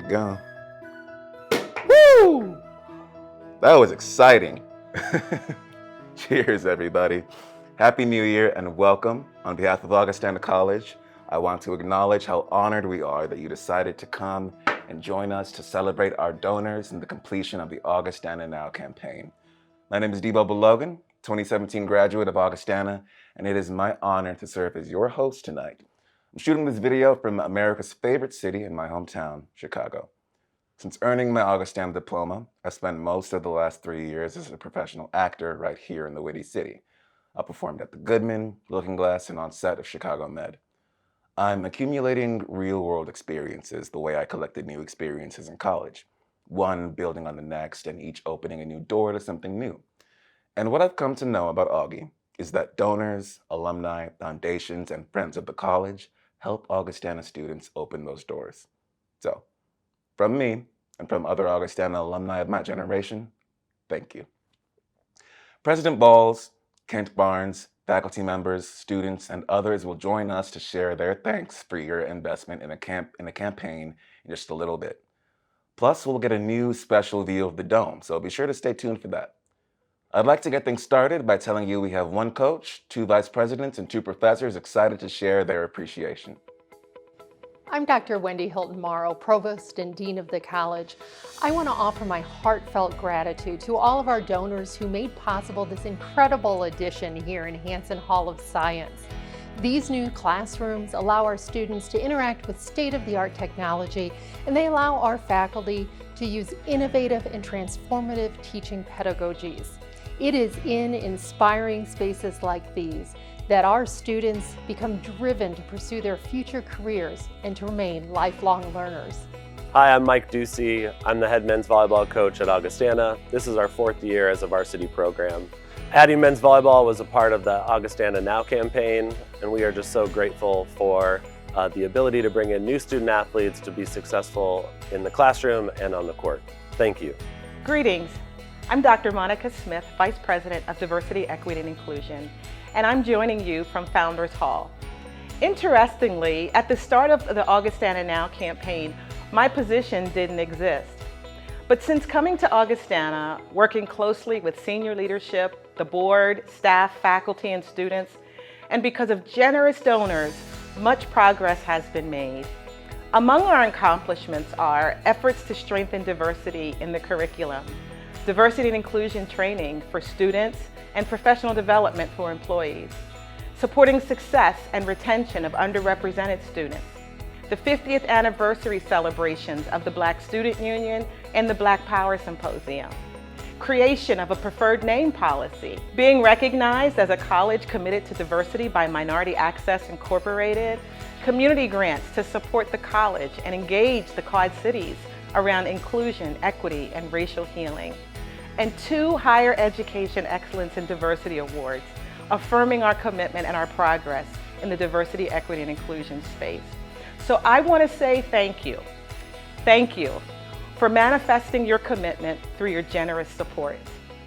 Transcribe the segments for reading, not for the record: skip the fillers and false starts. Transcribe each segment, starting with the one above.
we go. Woo! That was exciting. Cheers, everybody. Happy New Year and welcome. On behalf of Augustana College, I want to acknowledge how honored we are that you decided to come and join us to celebrate our donors in the completion of the Augustana Now campaign. My name is Debo Logan, 2017 graduate of Augustana, and it is my honor to serve as your host tonight. I'm shooting this video from America's favorite city in my hometown, Chicago. Since earning my Augustana diploma, I spent most of the last 3 years as a professional actor right here in the Windy City. I performed at the Goodman, Looking Glass, and on set of Chicago Med. I'm accumulating real-world experiences the way I collected new experiences in college, one building on the next and each opening a new door to something new. And what I've come to know about Augie is that donors, alumni, foundations, and friends of the college help Augustana students open those doors. So, from me and from other Augustana alumni of my generation, thank you. President Balls, Kent Barnds, faculty members, students, and others will join us to share their thanks for your investment in a campaign in just a little bit. Plus, we'll get a new special view of the dome, so be sure to stay tuned for that. I'd like to get things started by telling you we have one coach, 2 vice presidents, and 2 professors excited to share their appreciation. I'm Dr. Wendy Hilton-Morrow, Provost and Dean of the College. I want to offer my heartfelt gratitude to all of our donors who made possible this incredible addition here in Hansen Hall of Science. These new classrooms allow our students to interact with state-of-the-art technology, and they allow our faculty to use innovative and transformative teaching pedagogies. It is in inspiring spaces like these that our students become driven to pursue their future careers and to remain lifelong learners. Hi, I'm Mike Ducey. I'm the head men's volleyball coach at Augustana. This is our 4th year as a varsity program. Adding men's volleyball was a part of the Augustana Now campaign, and we are just so grateful for the ability to bring in new student athletes to be successful in the classroom and on the court. Thank you. Greetings. I'm Dr. Monica Smith, Vice President of Diversity, Equity, and Inclusion, and I'm joining you from Founders Hall. Interestingly, at the start of the Augustana Now campaign, my position didn't exist. But since coming to Augustana, working closely with senior leadership, the board, staff, faculty, and students, and because of generous donors, much progress has been made. Among our accomplishments are efforts to strengthen diversity in the curriculum, diversity and inclusion training for students, and professional development for employees, supporting success and retention of underrepresented students, the 50th anniversary celebrations of the Black Student Union and the Black Power Symposium, creation of a preferred name policy, being recognized as a college committed to diversity by Minority Access Incorporated, community grants to support the college and engage the Quad Cities around inclusion, equity, and racial healing, and 2 Higher Education Excellence and Diversity Awards, affirming our commitment and our progress in the diversity, equity, and inclusion space. So I want to say thank you. Thank you for manifesting your commitment through your generous support.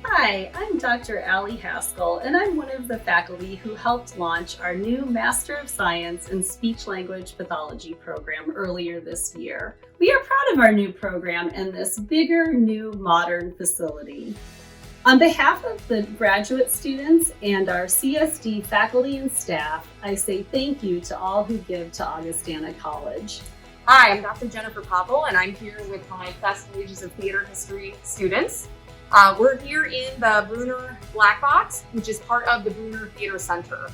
Hi, I'm Dr. Allie Haskell, and I'm one of the faculty who helped launch our new Master of Science in Speech-Language Pathology program earlier this year. We are proud of our new program and this bigger, new, modern facility. On behalf of the graduate students and our CSD faculty and staff, I say thank you to all who give to Augustana College. Hi, I'm Dr. Jennifer Poppel, and I'm here with my Class of Ages of Theater History students. We're here in the Bruner Black Box, which is part of the Bruner Theater Center.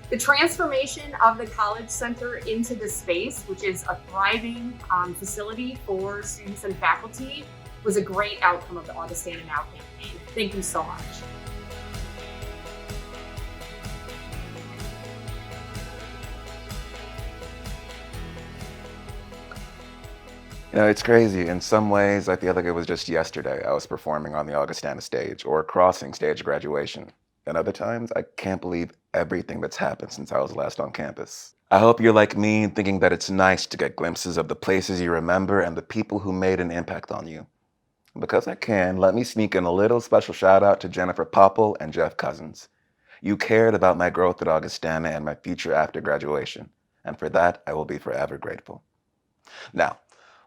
The transformation of the College Center into this space, which is a thriving facility for students and faculty, was a great outcome of the Augustana Now campaign. Thank you so much. You know, it's crazy. In some ways, I feel like it was just yesterday I was performing on the Augustana stage or crossing stage graduation. And other times, I can't believe everything that's happened since I was last on campus. I hope you're like me, thinking that it's nice to get glimpses of the places you remember and the people who made an impact on you. Because I can, let me sneak in a little special shout out to Jennifer Poppel and Jeff Cousins. You cared about my growth at Augustana and my future after graduation, and for that, I will be forever grateful. Now,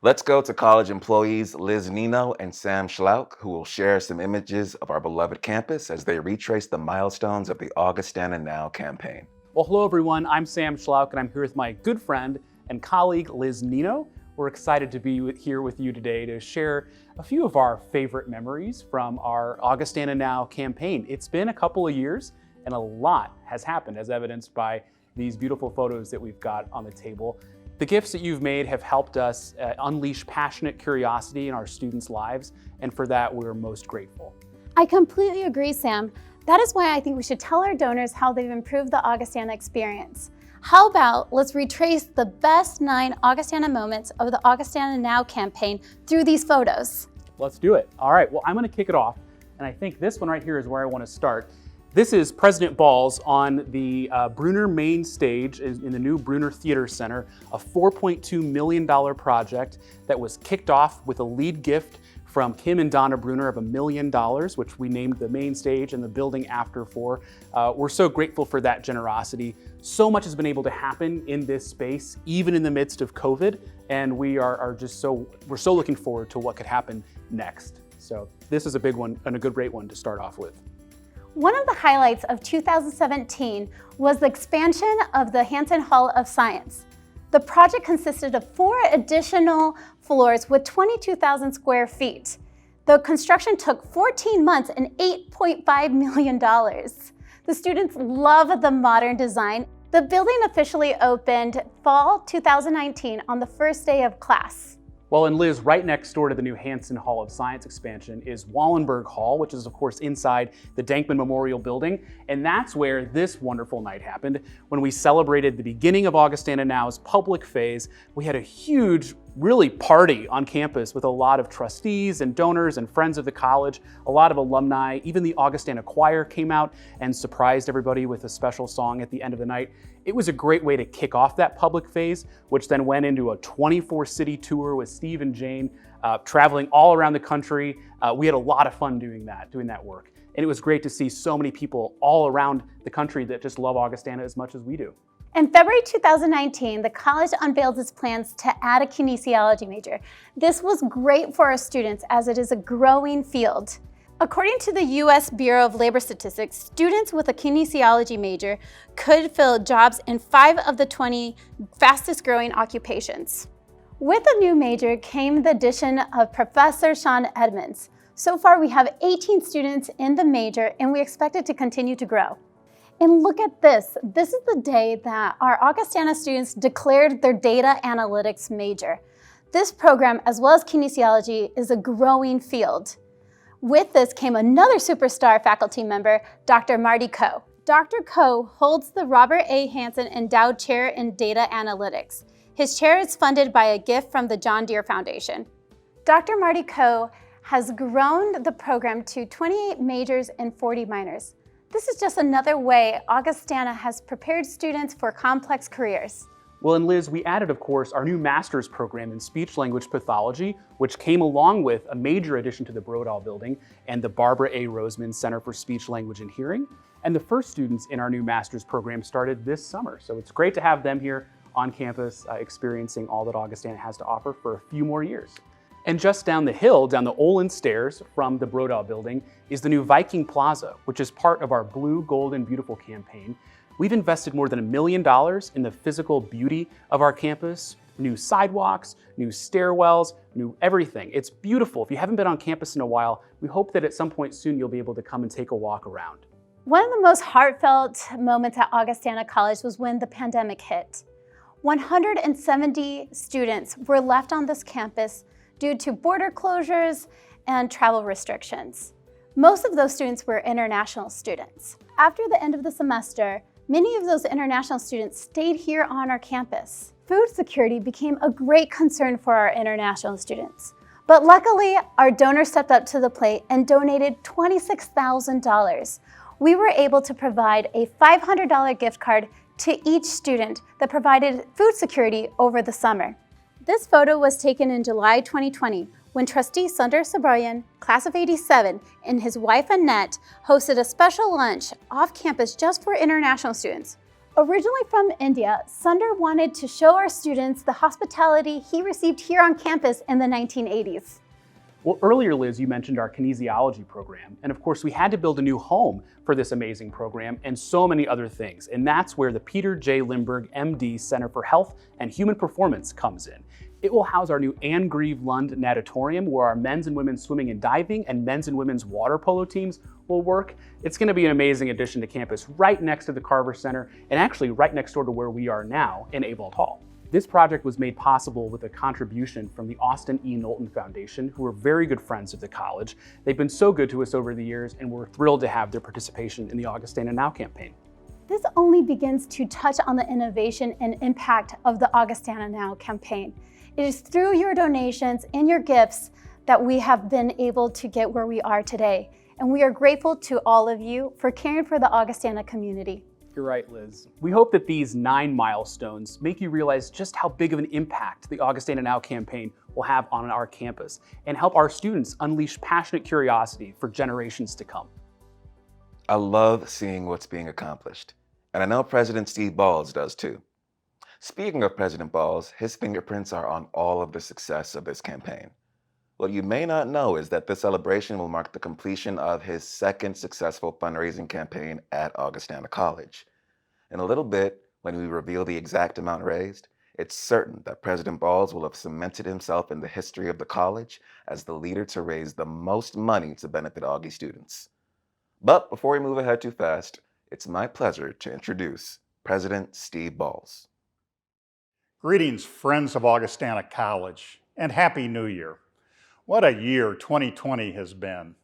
Let's go to college employees Liz Nino and Sam Schlauk, who will share some images of our beloved campus as they retrace the milestones of the Augustana Now campaign. Well, hello everyone, I'm Sam Schlauk and I'm here with my good friend and colleague Liz Nino. We're excited to be here with you today to share a few of our favorite memories from our Augustana Now campaign. It's been a couple of years and a lot has happened, as evidenced by these beautiful photos that we've got on the table. The gifts that you've made have helped us unleash passionate curiosity in our students' lives, and for that we're most grateful. I completely agree, Sam. That is why I think we should tell our donors how they've improved the Augustana experience. How about let's retrace the best 9 Augustana moments of the Augustana Now campaign through these photos. Let's do it. All right, well, I'm gonna kick it off, and I think this one right here is where I wanna start. This is President Balls on the Bruner main stage in the new Bruner Theater Center, a $4.2 million project that was kicked off with a lead gift from Kim and Donna Bruner of $1 million, which we named the main stage and the building after for. We're so grateful for that generosity. So much has been able to happen in this space, even in the midst of COVID, and we're so looking forward to what could happen next. So this is a big one and a great one to start off with. One of the highlights of 2017 was the expansion of the Hansen Hall of Science. The project consisted of 4 additional floors with 22,000 square feet. The construction took 14 months and $8.5 million. The students love the modern design. The building officially opened fall 2019 on the first day of class. Well, and Liz, right next door to the new Hansen Hall of Science expansion is Wallenberg Hall, which is of course inside the Dankman Memorial Building. And that's where this wonderful night happened. When we celebrated the beginning of Augustana Now's public phase, we had a huge, really party on campus with a lot of trustees and donors and friends of the college, a lot of alumni. Even the Augustana Choir came out and surprised everybody with a special song at the end of the night. It was a great way to kick off that public phase, which then went into a 24-city tour with Steve and Jane, traveling all around the country. We had a lot of fun doing that work. And it was great to see so many people all around the country that just love Augustana as much as we do. In February 2019, the college unveiled its plans to add a kinesiology major. This was great for our students as it is a growing field. According to the U.S. Bureau of Labor Statistics, students with a kinesiology major could fill jobs in 5 of the 20 fastest growing occupations. With the new major came the addition of Professor Sean Edmonds. So far, we have 18 students in the major and we expect it to continue to grow. And look at this. This is the day that our Augustana students declared their data analytics major. This program, as well as kinesiology, is a growing field. With this came another superstar faculty member, Dr. Marty Coe. Dr. Coe holds the Robert A. Hansen Endowed Chair in Data Analytics. His chair is funded by a gift from the John Deere Foundation. Dr. Marty Coe has grown the program to 28 majors and 40 minors. This is just another way Augustana has prepared students for complex careers. Well, and Liz, we added, of course, our new master's program in speech-language pathology, which came along with a major addition to the Brodall Building and the Barbara A. Roseman Center for Speech, Language, and Hearing. And the first students in our new master's program started this summer. So it's great to have them here on campus experiencing all that Augustana has to offer for a few more years. And just down the hill, down the Olin stairs from the Brodall Building, is the new Viking Plaza, which is part of our Blue, Gold, and Beautiful campaign. We've invested more than $1 million in the physical beauty of our campus, new sidewalks, new stairwells, new everything. It's beautiful. If you haven't been on campus in a while, we hope that at some point soon you'll be able to come and take a walk around. One of the most heartfelt moments at Augustana College was when the pandemic hit. 170 students were left on this campus due to border closures and travel restrictions. Most of those students were international students. After the end of the semester, many of those international students stayed here on our campus. Food security became a great concern for our international students. But luckily, our donors stepped up to the plate and donated $26,000. We were able to provide a $500 gift card to each student that provided food security over the summer. This photo was taken in July 2020 when trustee Sundar Subrahyan, class of '87, and his wife Annette hosted a special lunch off campus just for international students. Originally from India, Sundar wanted to show our students the hospitality he received here on campus in the 1980s. Well, earlier, Liz, you mentioned our kinesiology program. And of course, we had to build a new home for this amazing program and so many other things. And that's where the Peter J. Lindbergh, MD Center for Health and Human Performance comes in. It will house our new Anne Grieve Lund Natatorium, where our men's and women's swimming and diving and men's and women's water polo teams will work. It's going to be an amazing addition to campus right next to the Carver Center and actually right next door to where we are now in Avalt Hall. This project was made possible with a contribution from the Austin E. Knowlton Foundation, who are very good friends of the college. They've been so good to us over the years, and we're thrilled to have their participation in the Augustana Now campaign. This only begins to touch on the innovation and impact of the Augustana Now campaign. It is through your donations and your gifts that we have been able to get where we are today. And we are grateful to all of you for caring for the Augustana community. You're right, Liz. We hope that these 9 milestones make you realize just how big of an impact the Augustana Now campaign will have on our campus and help our students unleash passionate curiosity for generations to come. I love seeing what's being accomplished, and I know President Steve Balls does too. Speaking of President Balls, his fingerprints are on all of the success of this campaign. What you may not know is that this celebration will mark the completion of his second successful fundraising campaign at Augustana College. In a little bit, when we reveal the exact amount raised, it's certain that President Balls will have cemented himself in the history of the college as the leader to raise the most money to benefit Augie students. But before we move ahead too fast, it's my pleasure to introduce President Steve Balls. Greetings, friends of Augustana College, and Happy New Year. What a year 2020 has been.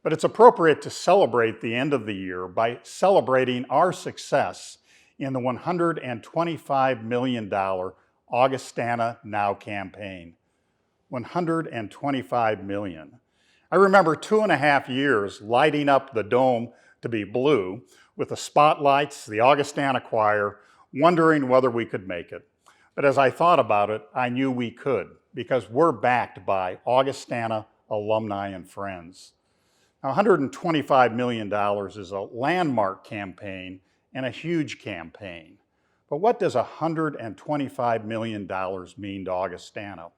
But it's appropriate to celebrate the end of the year by celebrating our success in the $125 million Augustana Now campaign. $125 million. I remember 2.5 years lighting up the dome to be blue with the spotlights, the Augustana choir, wondering whether we could make it. But as I thought about it, I knew we could, because we're backed by Augustana alumni and friends. Now, $125 million is a landmark campaign and a huge campaign. But what does $125 million mean to Augustana?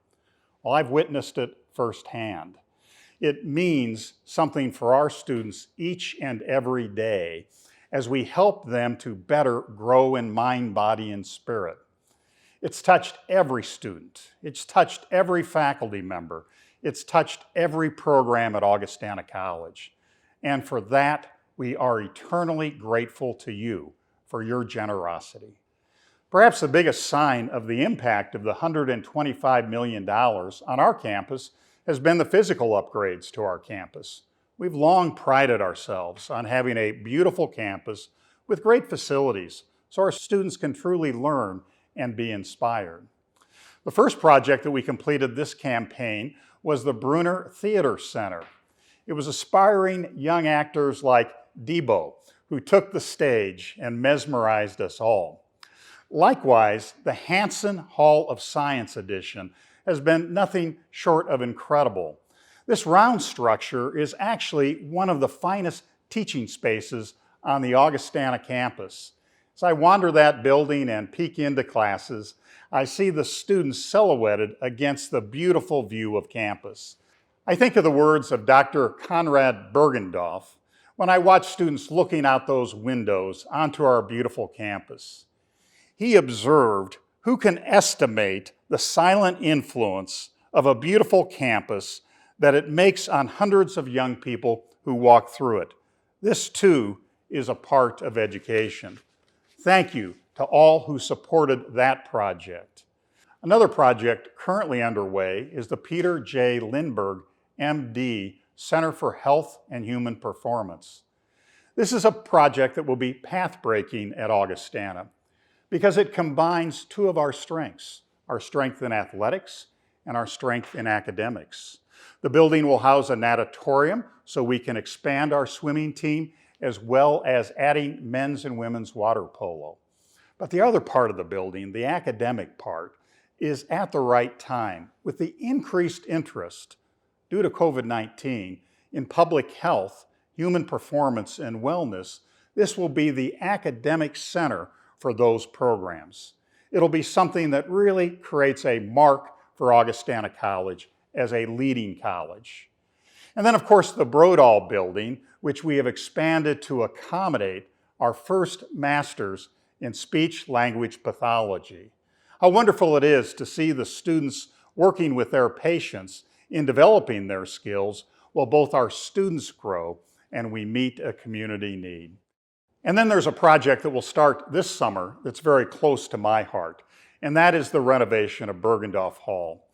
Well, I've witnessed it firsthand. It means something for our students each and every day as we help them to better grow in mind, body, and spirit. It's touched every student. It's touched every faculty member. It's touched every program at Augustana College. And for that, we are eternally grateful to you for your generosity. Perhaps the biggest sign of the impact of the $125 million on our campus has been the physical upgrades to our campus. We've long prided ourselves on having a beautiful campus with great facilities so our students can truly learn and be inspired. The first project that we completed this campaign was the Bruner Theater Center. It was aspiring young actors like Debo, who took the stage and mesmerized us all. Likewise, the Hansen Hall of Science edition has been nothing short of incredible. This round structure is actually one of the finest teaching spaces on the Augustana campus. As I wander that building and peek into classes, I see the students silhouetted against the beautiful view of campus. I think of the words of Dr. Conrad Bergendorf when I watch students looking out those windows onto our beautiful campus. He observed, "Who can estimate the silent influence of a beautiful campus that it makes on hundreds of young people who walk through it? This too is a part of education." Thank you to all who supported that project. Another project currently underway is the Peter J. Lindbergh, MD Center for Health and Human Performance. This is a project that will be path-breaking at Augustana because it combines two of our strengths in athletics and our strength in academics. The building will house a natatorium so we can expand our swimming team as well as adding men's and women's water polo. But the other part of the building, the academic part, is at the right time. With the increased interest due to COVID-19 in public health, human performance, and wellness, this will be the academic center for those programs. It'll be something that really creates a mark for Augustana College as a leading college. And then, of course, the Brodall Building, which we have expanded to accommodate our first masters in speech-language pathology. How wonderful it is to see the students working with their patients in developing their skills while both our students grow and we meet a community need. And then there's a project that will start this summer that's very close to my heart, and that is the renovation of Bergendorf Hall.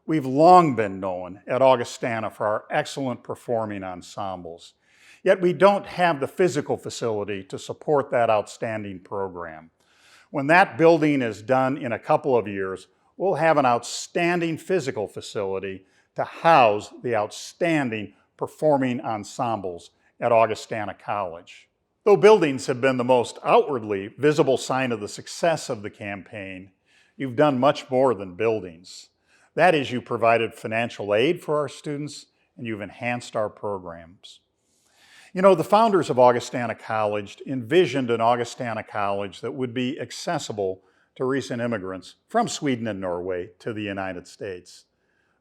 We've long been known at Augustana for our excellent performing ensembles, yet we don't have the physical facility to support that outstanding program. When that building is done in a couple of years, we'll have an outstanding physical facility to house the outstanding performing ensembles at Augustana College. Though buildings have been the most outwardly visible sign of the success of the campaign, you've done much more than buildings. That is, you provided financial aid for our students and you've enhanced our programs. You know, the founders of Augustana College envisioned an Augustana College that would be accessible to recent immigrants from Sweden and Norway to the United States.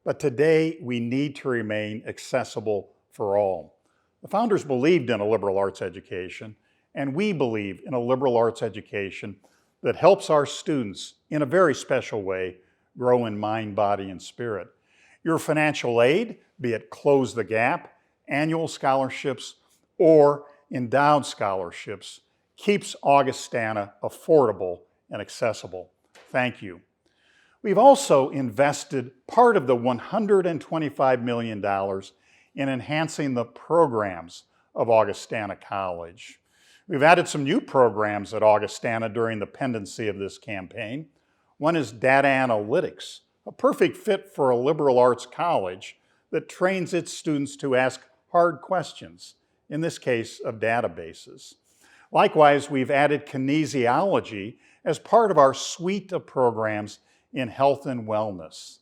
But today, we need to remain accessible for all. The founders believed in a liberal arts education, and we believe in a liberal arts education that helps our students in a very special way grow in mind, body, and spirit. Your financial aid, be it Close the Gap, annual scholarships, or endowed scholarships, keeps Augustana affordable and accessible. Thank you. We've also invested part of the $125 million in enhancing the programs of Augustana College. We've added some new programs at Augustana during the pendency of this campaign. One is data analytics, a perfect fit for a liberal arts college that trains its students to ask hard questions, in this case of databases. Likewise, we've added kinesiology as part of our suite of programs in health and wellness.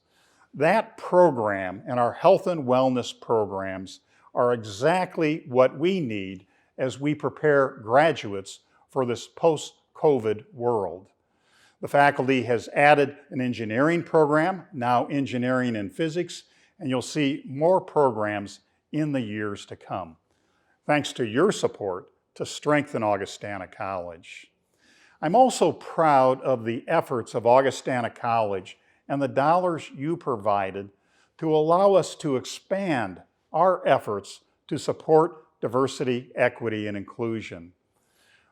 That program and our health and wellness programs are exactly what we need as we prepare graduates for this post-COVID world. The faculty has added an engineering program, now engineering and physics, and you'll see more programs in the years to come. Thanks to your support to strengthen Augustana College. I'm also proud of the efforts of Augustana College and the dollars you provided to allow us to expand our efforts to support diversity, equity, and inclusion.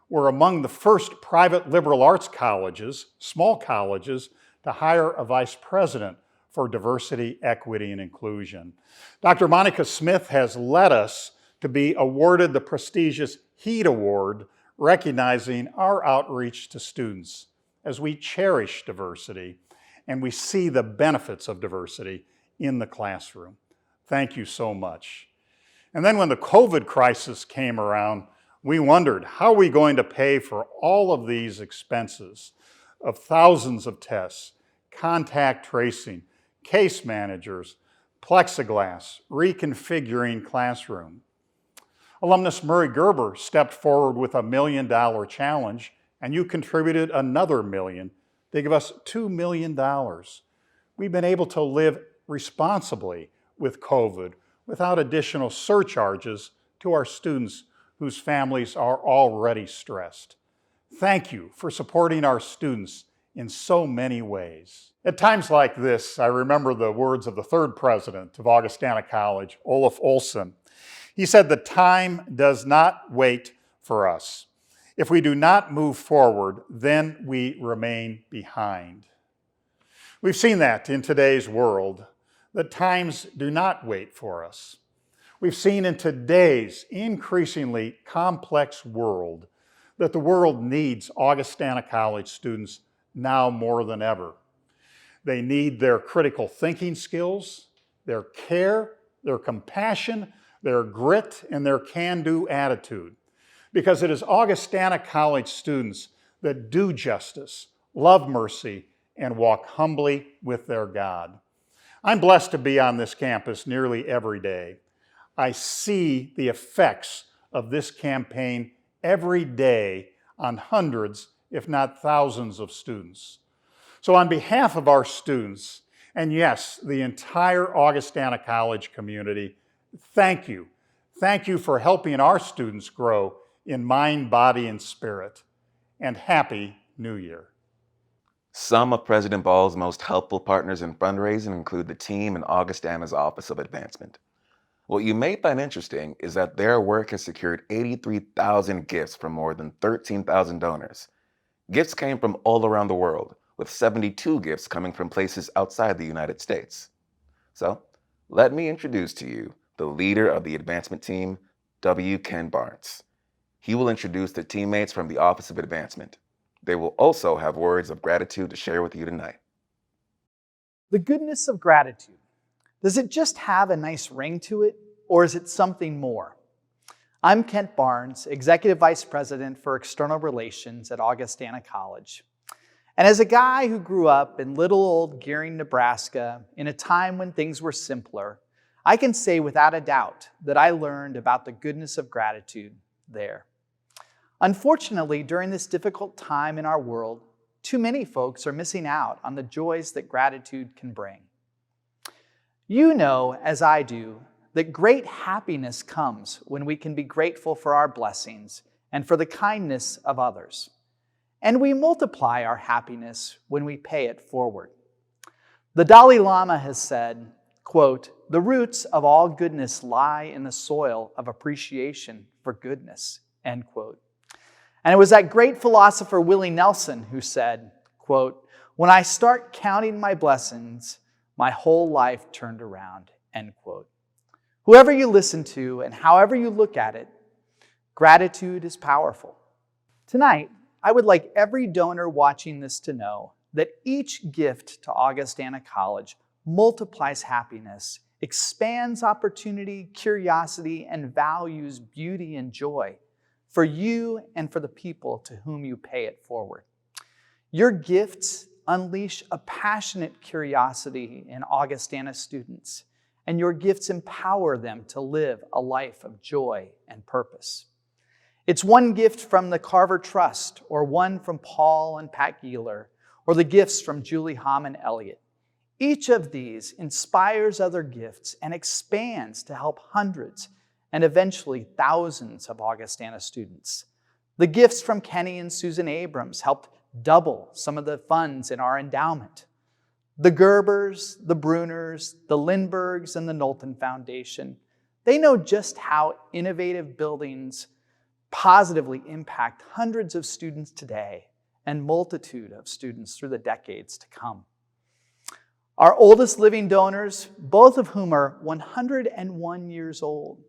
We're among the first private liberal arts colleges, small colleges, to hire a vice president for diversity, equity, and inclusion. Dr. Monica Smith has led us to be awarded the prestigious HEAT Award, recognizing our outreach to students as we cherish diversity and we see the benefits of diversity in the classroom. Thank you so much. And then when the COVID crisis came around, we wondered, how are we going to pay for all of these expenses of thousands of tests, contact tracing, case managers, plexiglass, reconfiguring classroom? Alumnus Murray Gerber stepped forward with a $1 million challenge, and you contributed another $1 million to give us $2 million. We've been able to live responsibly with COVID without additional surcharges to our students whose families are already stressed. Thank you for supporting our students in so many ways. At times like this, I remember the words of the third president of Augustana College, Olaf Olson. He said, "The time does not wait for us. If we do not move forward, then we remain behind." We've seen that in today's world, that times do not wait for us. We've seen in today's increasingly complex world that the world needs Augustana College students now more than ever. They need their critical thinking skills, their care, their compassion, their grit, and their can-do attitude. Because it is Augustana College students that do justice, love mercy, and walk humbly with their God. I'm blessed to be on this campus nearly every day. I see the effects of this campaign every day on hundreds if not thousands of students. So on behalf of our students, and yes, the entire Augustana College community, thank you. Thank you for helping our students grow in mind, body, and spirit. And Happy New Year. Some of President Ball's most helpful partners in fundraising include the team in Augustana's Office of Advancement. What you may find interesting is that their work has secured 83,000 gifts from more than 13,000 donors. Gifts came from all around the world, with 72 gifts coming from places outside the United States. So, let me introduce to you the leader of the advancement team, W. Ken Barnds. He will introduce the teammates from the Office of Advancement. They will also have words of gratitude to share with you tonight. The goodness of gratitude. Does it just have a nice ring to it, or is it something more? I'm Kent Barnds, Executive Vice President for External Relations at Augustana College. And as a guy who grew up in little old Gearing, Nebraska, in a time when things were simpler, I can say without a doubt that I learned about the goodness of gratitude there. Unfortunately, during this difficult time in our world, too many folks are missing out on the joys that gratitude can bring. You know, as I do, that great happiness comes when we can be grateful for our blessings and for the kindness of others. And we multiply our happiness when we pay it forward. The Dalai Lama has said, quote, "The roots of all goodness lie in the soil of appreciation for goodness," end quote. And it was that great philosopher Willie Nelson who said, quote, "When I start counting my blessings, my whole life turned around," end quote. Whoever you listen to and however you look at it, gratitude is powerful. Tonight, I would like every donor watching this to know that each gift to Augustana College multiplies happiness, expands opportunity, curiosity, and values beauty and joy for you and for the people to whom you pay it forward. Your gifts unleash a passionate curiosity in Augustana students, and your gifts empower them to live a life of joy and purpose. It's one gift from the Carver Trust, or one from Paul and Pat Geeler, or the gifts from Julie Hammond Elliott. Each of these inspires other gifts and expands to help hundreds and eventually thousands of Augustana students. The gifts from Kenny and Susan Abrams helped double some of the funds in our endowment. The Gerbers, the Bruners, the Lindberghs, and the Knowlton Foundation, they know just how innovative buildings positively impact hundreds of students today and multitude of students through the decades to come. Our oldest living donors, both of whom are 101 years old,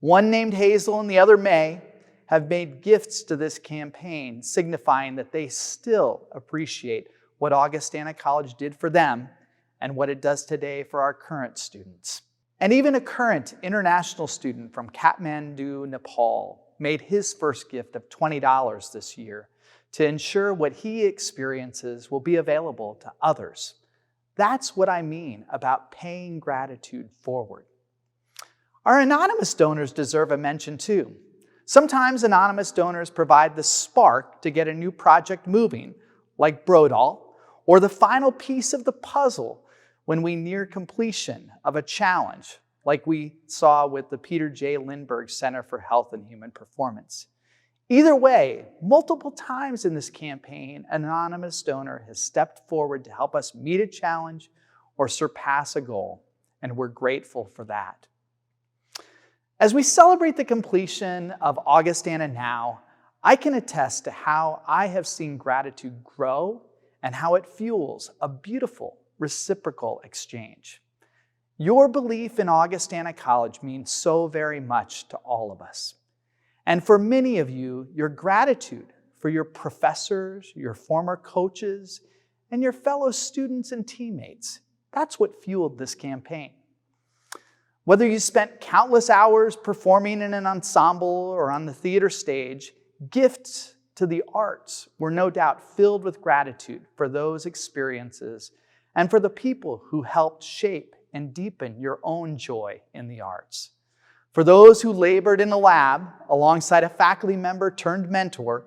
one named Hazel and the other May, have made gifts to this campaign, signifying that they still appreciate what Augustana College did for them and what it does today for our current students. And even a current international student from Kathmandu, Nepal, made his first gift of $20 this year to ensure what he experiences will be available to others. That's what I mean about paying gratitude forward. Our anonymous donors deserve a mention too. Sometimes anonymous donors provide the spark to get a new project moving, like Brodal, or the final piece of the puzzle when we near completion of a challenge, like we saw with the Peter J. Lindbergh Center for Health and Human Performance. Either way, multiple times in this campaign, an anonymous donor has stepped forward to help us meet a challenge or surpass a goal, and we're grateful for that. As we celebrate the completion of Augustana Now, I can attest to how I have seen gratitude grow and how it fuels a beautiful reciprocal exchange. Your belief in Augustana College means so very much to all of us. And for many of you, your gratitude for your professors, your former coaches, and your fellow students and teammates, that's what fueled this campaign. Whether you spent countless hours performing in an ensemble or on the theater stage, gifts to the arts were no doubt filled with gratitude for those experiences and for the people who helped shape and deepen your own joy in the arts. For those who labored in a lab alongside a faculty member turned mentor,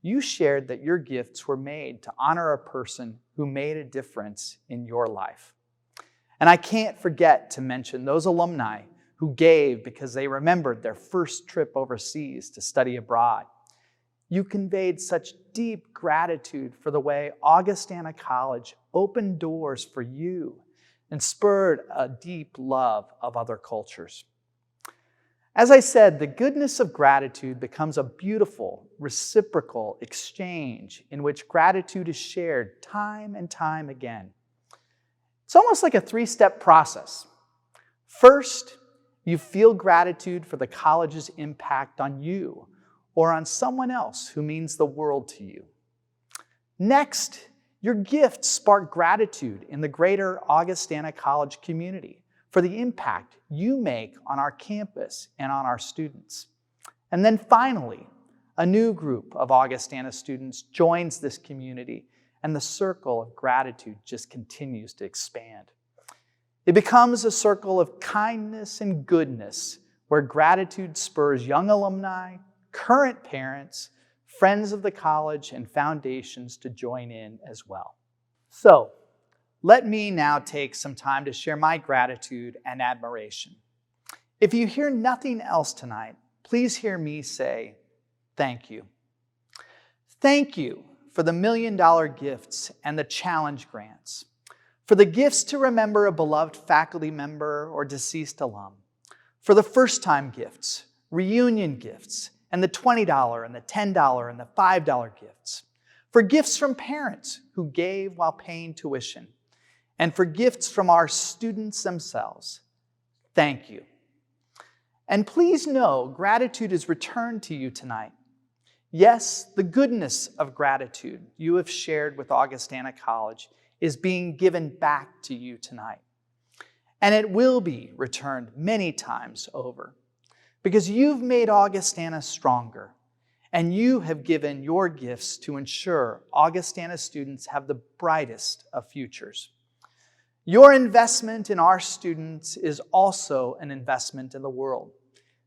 you shared that your gifts were made to honor a person who made a difference in your life. And I can't forget to mention those alumni who gave because they remembered their first trip overseas to study abroad. You conveyed such deep gratitude for the way Augustana College opened doors for you and spurred a deep love of other cultures. As I said, the goodness of gratitude becomes a beautiful, reciprocal exchange in which gratitude is shared time and time again. It's almost like a three-step process. First, you feel gratitude for the college's impact on you or on someone else who means the world to you. Next, your gifts spark gratitude in the greater Augustana College community for the impact you make on our campus and on our students. And then finally, a new group of Augustana students joins this community, and the circle of gratitude just continues to expand. It becomes a circle of kindness and goodness where gratitude spurs young alumni, current parents, friends of the college, and foundations to join in as well. So, let me now take some time to share my gratitude and admiration. If you hear nothing else tonight, please hear me say thank you. Thank you for the $1 million gifts and the challenge grants, for the gifts to remember a beloved faculty member or deceased alum, for the first-time gifts, reunion gifts, and the $20 and the $10 and the $5 gifts, for gifts from parents who gave while paying tuition, and for gifts from our students themselves. Thank you. And please know gratitude is returned to you tonight. Yes, the goodness of gratitude you have shared with Augustana College is being given back to you tonight. And it will be returned many times over because you've made Augustana stronger and you have given your gifts to ensure Augustana students have the brightest of futures. Your investment in our students is also an investment in the world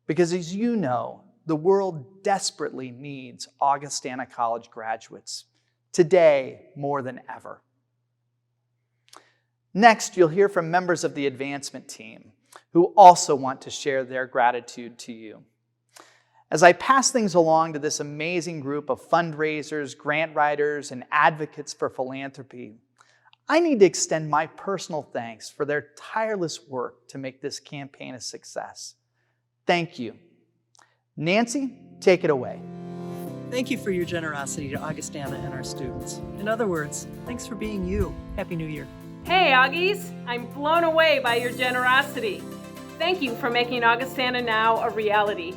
because, as you know, the world desperately needs Augustana College graduates, today more than ever. Next, you'll hear from members of the advancement team who also want to share their gratitude to you. As I pass things along to this amazing group of fundraisers, grant writers, and advocates for philanthropy, I need to extend my personal thanks for their tireless work to make this campaign a success. Thank you. Nancy, take it away. Thank you for your generosity to Augustana and our students. In other words, thanks for being you. Happy New Year. Hey, Augies! I'm blown away by your generosity. Thank you for making Augustana Now a reality.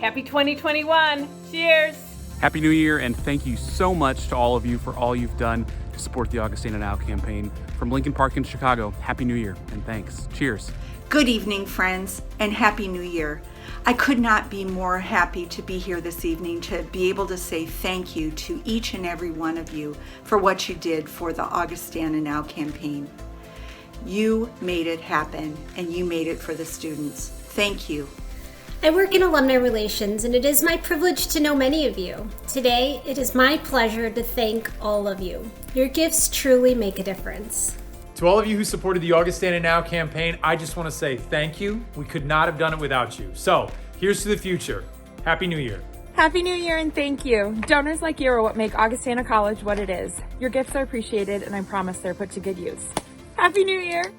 Happy 2021. Cheers! Happy New Year, and thank you so much to all of you for all you've done to support the Augustana Now campaign. From Lincoln Park in Chicago, Happy New Year, and thanks. Cheers. Good evening, friends, and Happy New Year. I could not be more happy to be here this evening to be able to say thank you to each and every one of you for what you did for the Augustana Now campaign. You made it happen, and you made it for the students. Thank you. I work in alumni relations, and it is my privilege to know many of you. Today, it is my pleasure to thank all of you. Your gifts truly make a difference. To all of you who supported the Augustana Now campaign, I just want to say thank you. We could not have done it without you. So, here's to the future. Happy New Year. Happy New Year and thank you. Donors like you are what make Augustana College what it is. Your gifts are appreciated, and I promise they're put to good use. Happy New Year.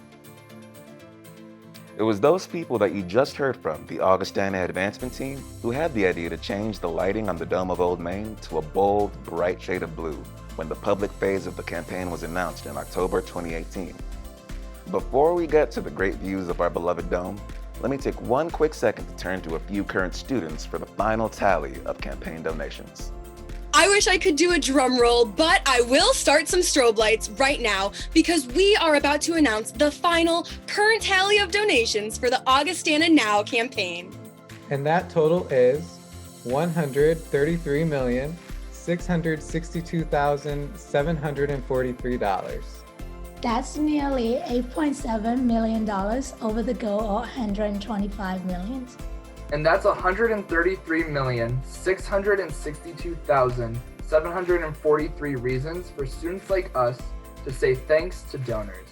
It was those people that you just heard from, the Augustana advancement team, who had the idea to change the lighting on the Dome of Old Main to a bold, bright shade of blue when the public phase of the campaign was announced in October 2018. Before we get to the great views of our beloved dome, let me take one quick second to turn to a few current students for the final tally of campaign donations. I wish I could do a drum roll, but I will start some strobe lights right now because we are about to announce the final current tally of donations for the Augustana Now campaign. And that total is $133,662,743. That's nearly $8.7 million over the goal of $125 million. And that's $133,662,743 743 reasons for students like us to say thanks to donors.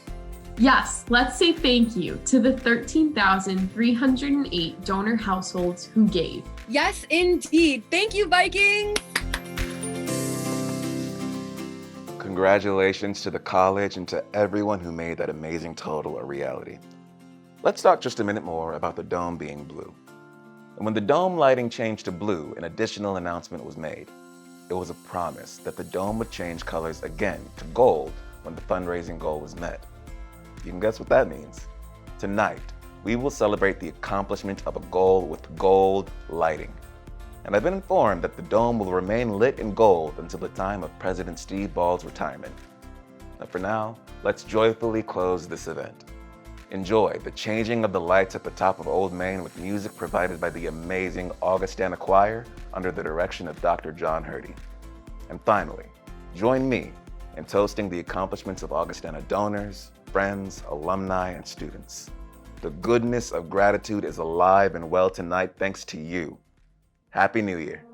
Yes, let's say thank you to the 13,308 donor households who gave. Yes, indeed. Thank you, Vikings! Congratulations to the college and to everyone who made that amazing total a reality. Let's talk just a minute more about the dome being blue. And when the dome lighting changed to blue, an additional announcement was made. It was a promise that the dome would change colors again to gold when the fundraising goal was met. You can guess what that means. Tonight, we will celebrate the accomplishment of a goal with gold lighting. And I've been informed that the dome will remain lit in gold until the time of President Steve Ball's retirement. But for now, let's joyfully close this event. Enjoy the changing of the lights at the top of Old Main with music provided by the amazing Augustana Choir under the direction of Dr. John Hurdy. And finally, join me in toasting the accomplishments of Augustana donors, friends, alumni, and students. The goodness of gratitude is alive and well tonight thanks to you. Happy New Year.